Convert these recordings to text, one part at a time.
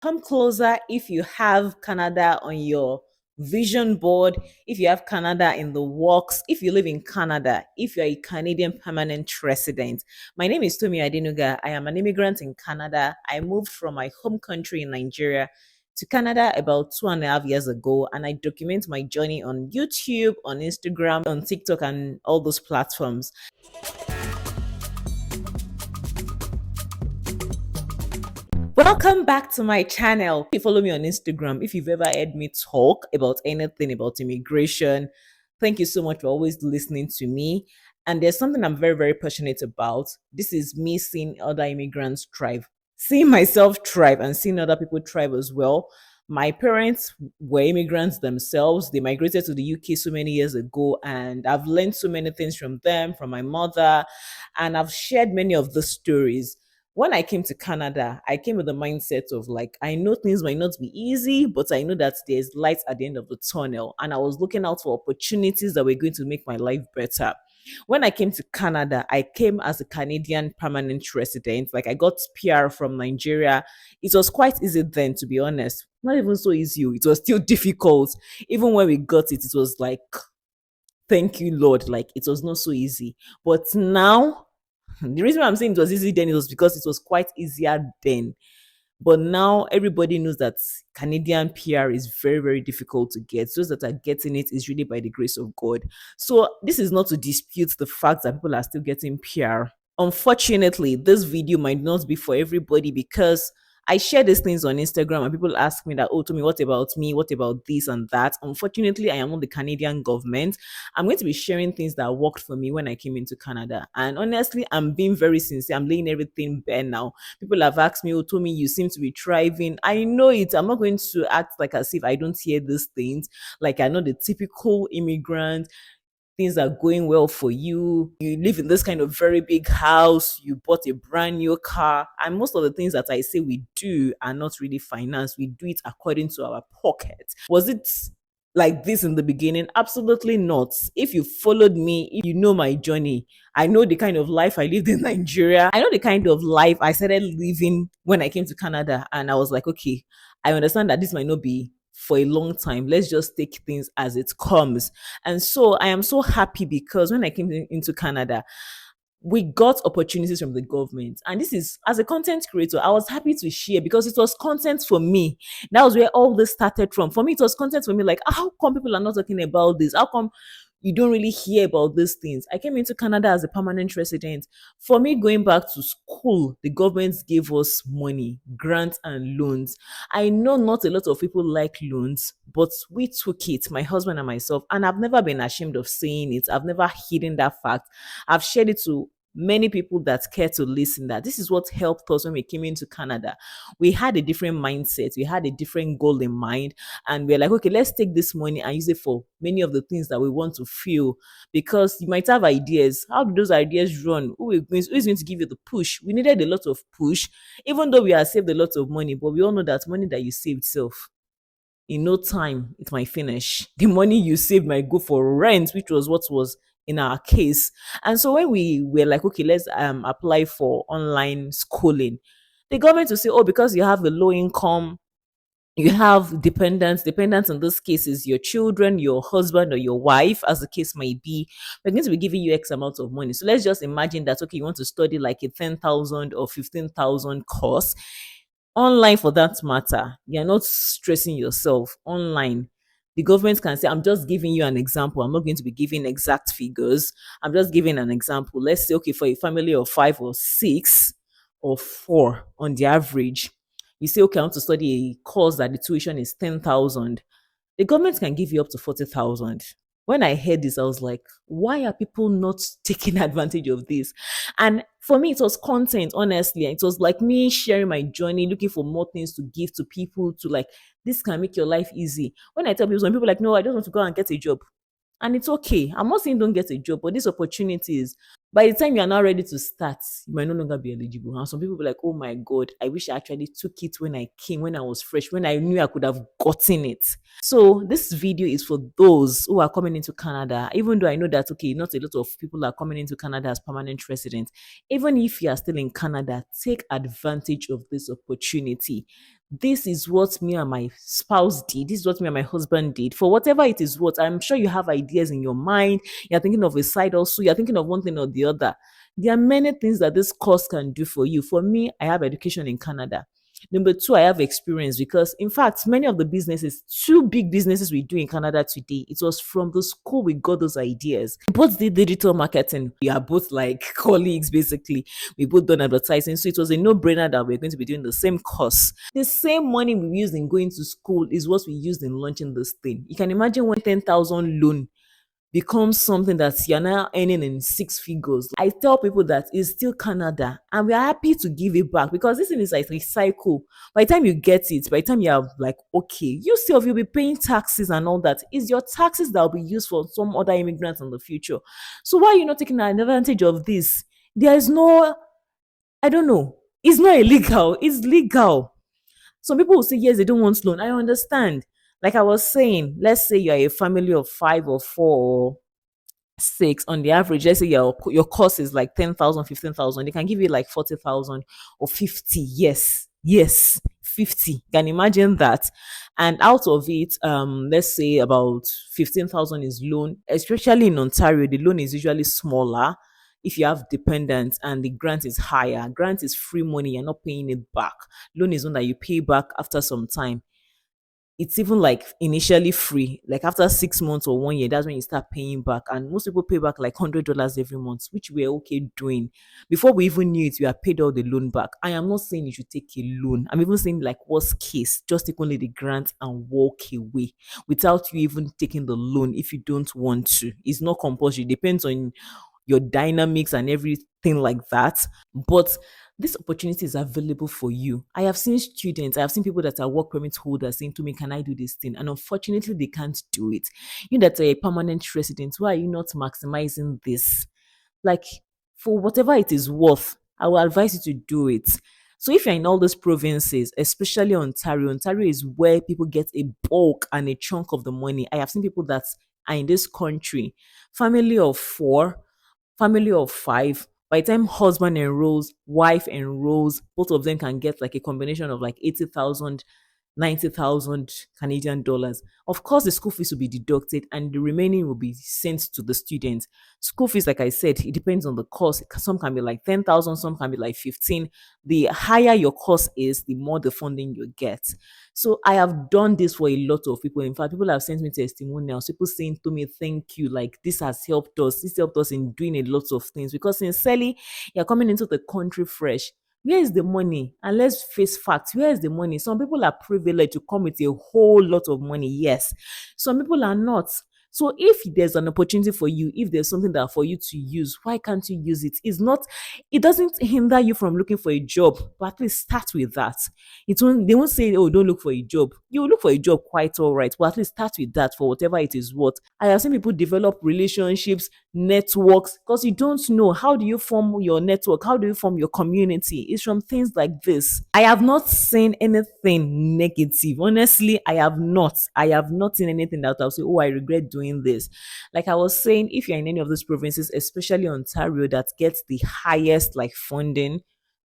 Come closer if you have Canada on your vision board, if you have Canada in the works, if you live in Canada, if you're a Canadian permanent resident. My name is Tomi Adenuga. I am an immigrant in Canada. I moved from my home country in Nigeria to Canada about 2.5 years ago, and I document my journey on YouTube, on Instagram, on TikTok, and all those platforms. Welcome back to my channel. If you follow me on Instagram, if you've ever heard me talk about anything about immigration, thank you so much for always listening to me. And there's something I'm very, very passionate about. This is me seeing other immigrants thrive, seeing myself thrive, and seeing other people thrive as well. My parents were immigrants themselves. They migrated to the UK so many years ago, and I've learned so many things from them, from my mother, and I've shared many of the stories. When I came to Canada, I came with the mindset of like, I know things might not be easy, but I know that there's light at the end of the tunnel. And I was looking out for opportunities that were going to make my life better. When I came to Canada, I came as a Canadian permanent resident. Like I got PR from Nigeria. It was quite easy then, to be honest. Not even so easy. It was still difficult. Even when we got it, it was like, thank you, Lord. Like it was not so easy. But now, the reason why I'm saying it was easy then it was because it was quite easier then. But now everybody knows that Canadian PR is very, very difficult to get. Those that are getting it is really by the grace of God. So this is not to dispute the fact that people are still getting PR. Unfortunately, this video might not be for everybody because I share these things on Instagram and people ask me that, oh, to me, what about me? What about this and that? Unfortunately, I am not the Canadian government. I'm going to be sharing things that worked for me when I came into Canada. And honestly, I'm being very sincere. I'm laying everything bare now. People have asked me, oh, Tommy, you seem to be thriving. I know it. I'm not going to act like as if I don't hear these things. Like I know the typical immigrant, things are going well for you. You live in this kind of very big house. You bought a brand new car. And most of the things that I say we do are not really finance. We do it according to our pocket. Was it like this in the beginning? Absolutely not. If you followed me, if you know my journey, I know the kind of life I lived in Nigeria. I know the kind of life I started living when I came to Canada. And I was like, okay, I understand that this might not be for a long time. Let's just take things as it comes. And so I am so happy because when I came into Canada, we got opportunities from the government. And this is, as a content creator, I was happy to share because it was content for me. That was where all this started from. For me, it was content for me. Like, how come people are not talking about this? How come you don't really hear about these things? I came into Canada as a permanent resident. For me, going back to school, the government gave us money, grants, and loans. I know not a lot of people like loans, but we took it, my husband and myself, and I've never been ashamed of saying it. I've never hidden that fact. I've shared it to many people that care to listen that this is what helped us when we came into Canada. We had a different mindset, we had a different goal in mind, and we're like, okay, let's take this money and use it for many of the things that we want to feel. Because you might have ideas. How do those ideas run? Who is going to give you the push? We needed a lot of push, even though we have saved a lot of money, but we all know that money that you saved self, in no time it might finish. The money you save might go for rent, which was what was in our case. And so when we were like, okay, let's apply for online schooling, the government will say, oh, because you have a low income, you have dependents in this case is your children, your husband, or your wife, as the case may be, we're going to be giving you X amount of money. So let's just imagine that, okay, you want to study like a 10,000 or 15,000 course online, for that matter. You're not stressing yourself online. The government can say, I'm just giving you an example. I'm not going to be giving exact figures. I'm just giving an example. Let's say, okay, for a family of 5 or 6 or 4 on the average, you say, okay, I want to study a course that the tuition is 10,000. The government can give you up to 40,000. When I heard this, I was like, why are people not taking advantage of this? And for me, it was content, honestly. It was like me sharing my journey, looking for more things to give to people to like, this can make your life easy. When I tell people, some people are like, no, I just want to go and get a job. And it's okay. I'm not saying don't get a job, but these opportunities, by the time you are now ready to start, you might no longer be eligible. And some people be like, oh my God, I wish I actually took it when I came, when I was fresh, when I knew I could have gotten it. So this video is for those who are coming into Canada, even though I know that, okay, not a lot of people are coming into Canada as permanent residents. Even if you are still in Canada, take advantage of this opportunity. this is what me and my spouse did. This is what me and my husband did. For whatever it is what, I'm sure you have ideas in your mind. You're thinking of a side also. You're thinking of one thing or the other. There are many things that this course can do for you. For me, I have education in Canada. Number two, I have experience because, in fact, many of the businesses, two big businesses we do in Canada today, it was from the school we got those ideas. We both did digital marketing. We are both like colleagues, basically. We both done advertising. So it was a no brainer that we're going to be doing the same course. The same money we used in going to school is what we used in launching this thing. You can imagine when 10,000 loan becomes something that you're now earning in six figures. I tell people that it's still Canada and we're happy to give it back because this thing is like a cycle. By the time you get it, by the time you're like, okay, you still you'll be paying taxes and all that. It's your taxes that will be used for some other immigrants in the future. So why are you not taking advantage of this? There is no, I don't know. It's not illegal. It's legal. Some people will say, yes, they don't want loan. I understand. Like I was saying, let's say you're a family of five or four or six on the average. Let's say your cost is like 10,000, 15,000. They can give you like 40,000 or 50. Yes, 50. Can imagine that. And out of it, let's say about 15,000 is loan, especially in Ontario. The loan is usually smaller if you have dependents and the grant is higher. Grant is free money, you're not paying it back. Loan is one that you pay back after some time. It's even like initially free. Like after 6 months or 1 year, that's when you start paying back. And most people pay back like $100 every month, which we're okay doing. Before we even knew it, we had paid all the loan back. I am not saying you should take a loan. I'm even saying like worst case, just take only the grant and walk away without you even taking the loan if you don't want to. It's not compulsory. It depends on your dynamics and everything like that. But this opportunity is available for you. I have seen students, I have seen people that are work permit holders saying to me, can I do this thing? And unfortunately, they can't do it. You that are a permanent resident, why are you not maximizing this? Like, for whatever it is worth, I will advise you to do it. So if you're in all those provinces, especially Ontario is where people get a bulk and a chunk of the money. I have seen people that are in this country, family of four, family of five. By the time husband enrolls, wife enrolls, both of them can get like a combination of like 80,000, 90,000 Canadian dollars. Of course, the school fees will be deducted and the remaining will be sent to the student. School fees, like I said, it depends on the course. Some can be like 10,000, some can be like 15. The higher your course is, the more the funding you get. So I have done this for a lot of people. In fact, people have sent me testimonials, people saying to me, thank you, like this has helped us. This helped us in doing a lot of things because sincerely, you're coming into the country fresh. Where is the money? And let's face facts. Where is the money? Some people are privileged to come with a whole lot of money. Yes. Some people are not. So if there's an opportunity for you, if there's something that for you to use, why can't you use it? It's not, it doesn't hinder you from looking for a job, but at least start with that. They won't say, oh, don't look for a job. You will look for a job quite all right, but at least start with that for whatever it is worth. I have seen people develop relationships, networks, because you don't know how do you form your network, how do you form your community. It's from things like this. I have not seen anything negative. Honestly, I have not seen anything that I'll say, oh, I regret doing this. Like I was saying, if you're in any of those provinces, especially Ontario, that gets the highest like funding,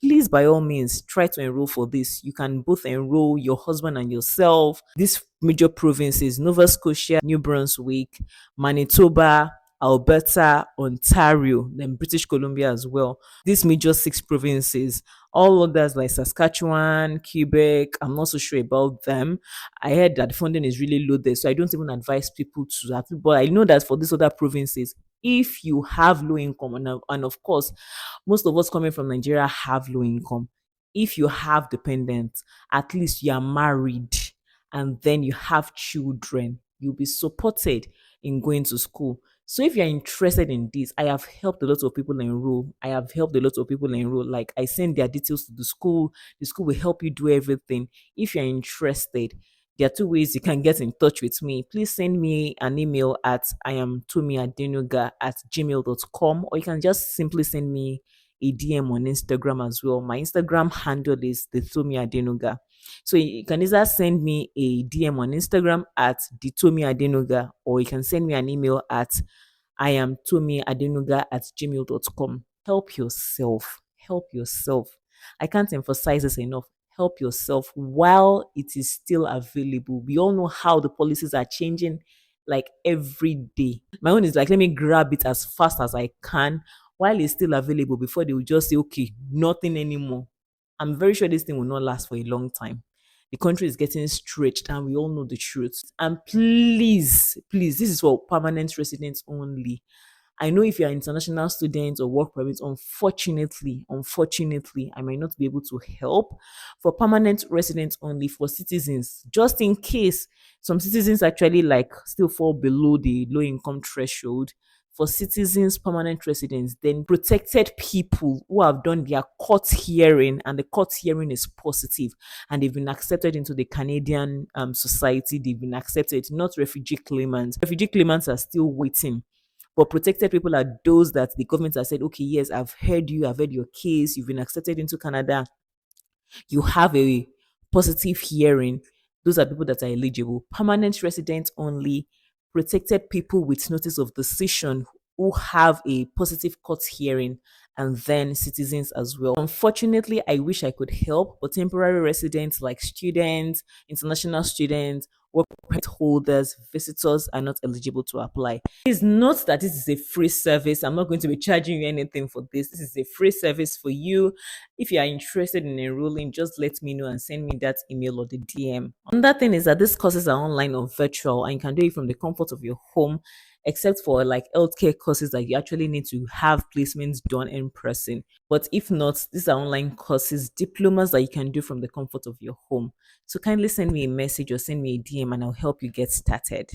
please by all means try to enroll for this. You can both enroll your husband and yourself. These major provinces: Nova Scotia, New Brunswick, Manitoba, Alberta, Ontario, then British Columbia as well. These major six provinces. All others like Saskatchewan, Quebec, I'm not so sure about them. I heard that the funding is really low there, so I don't even advise people to that. But I know that for these other provinces, if you have low income, and of course, most of us coming from Nigeria have low income. If you have dependents, at least you are married and then you have children, you'll be supported in going to school. So if you're interested in this, I have helped a lot of people enroll. I have helped a lot of people enroll. Like I send their details to the school. The school will help you do everything. If you're interested, there are two ways you can get in touch with me. Please send me an email at iamtomiadenuga@gmail.com, or you can just simply send me a DM on Instagram as well. My Instagram handle is the Tomi Adenuga. So you can either send me a DM on Instagram at the Tomi Adenuga, or you can send me an email at iamtomiadenuga@gmail.com. Help yourself. Help yourself. I can't emphasize this enough. help yourself while it is still available. We all know how the policies are changing like every day. My own is like, let me grab it as fast as I can while it's still available before they will just say, okay, nothing anymore. I'm very sure this thing will not last for a long time. The country is getting stretched and we all know the truth. And please, please, this is for permanent residents only. I know if you're an international student or work permit, unfortunately, I might not be able to help. For permanent residents only, for citizens, just in case some citizens actually like still fall below the low income threshold. For citizens, permanent residents, then protected people who have done their court hearing and the court hearing is positive and they've been accepted into the Canadian society, they've been accepted, not refugee claimants. Refugee claimants are still waiting, but protected people are those that the government has said, okay, yes, I've heard you, I've heard your case, you've been accepted into Canada, you have a positive hearing. Those are people that are eligible. Permanent residents only, protected people with notice of decision who have a positive court hearing, and then citizens as well. Unfortunately, I wish I could help, but temporary residents like students, international students, work permit holders, visitors are not eligible to apply. Please note that this is a free service. I'm not going to be charging you anything for this. This is a free service for you. If you are interested in enrolling, just let me know and send me that email or the DM. Another thing is that these courses are online or virtual and you can do it from the comfort of your home, except for like healthcare courses that you actually need to have placements done in person. But if not, these are online courses, diplomas that you can do from the comfort of your home. So kindly send me a message or send me a DM and I'll help you get started.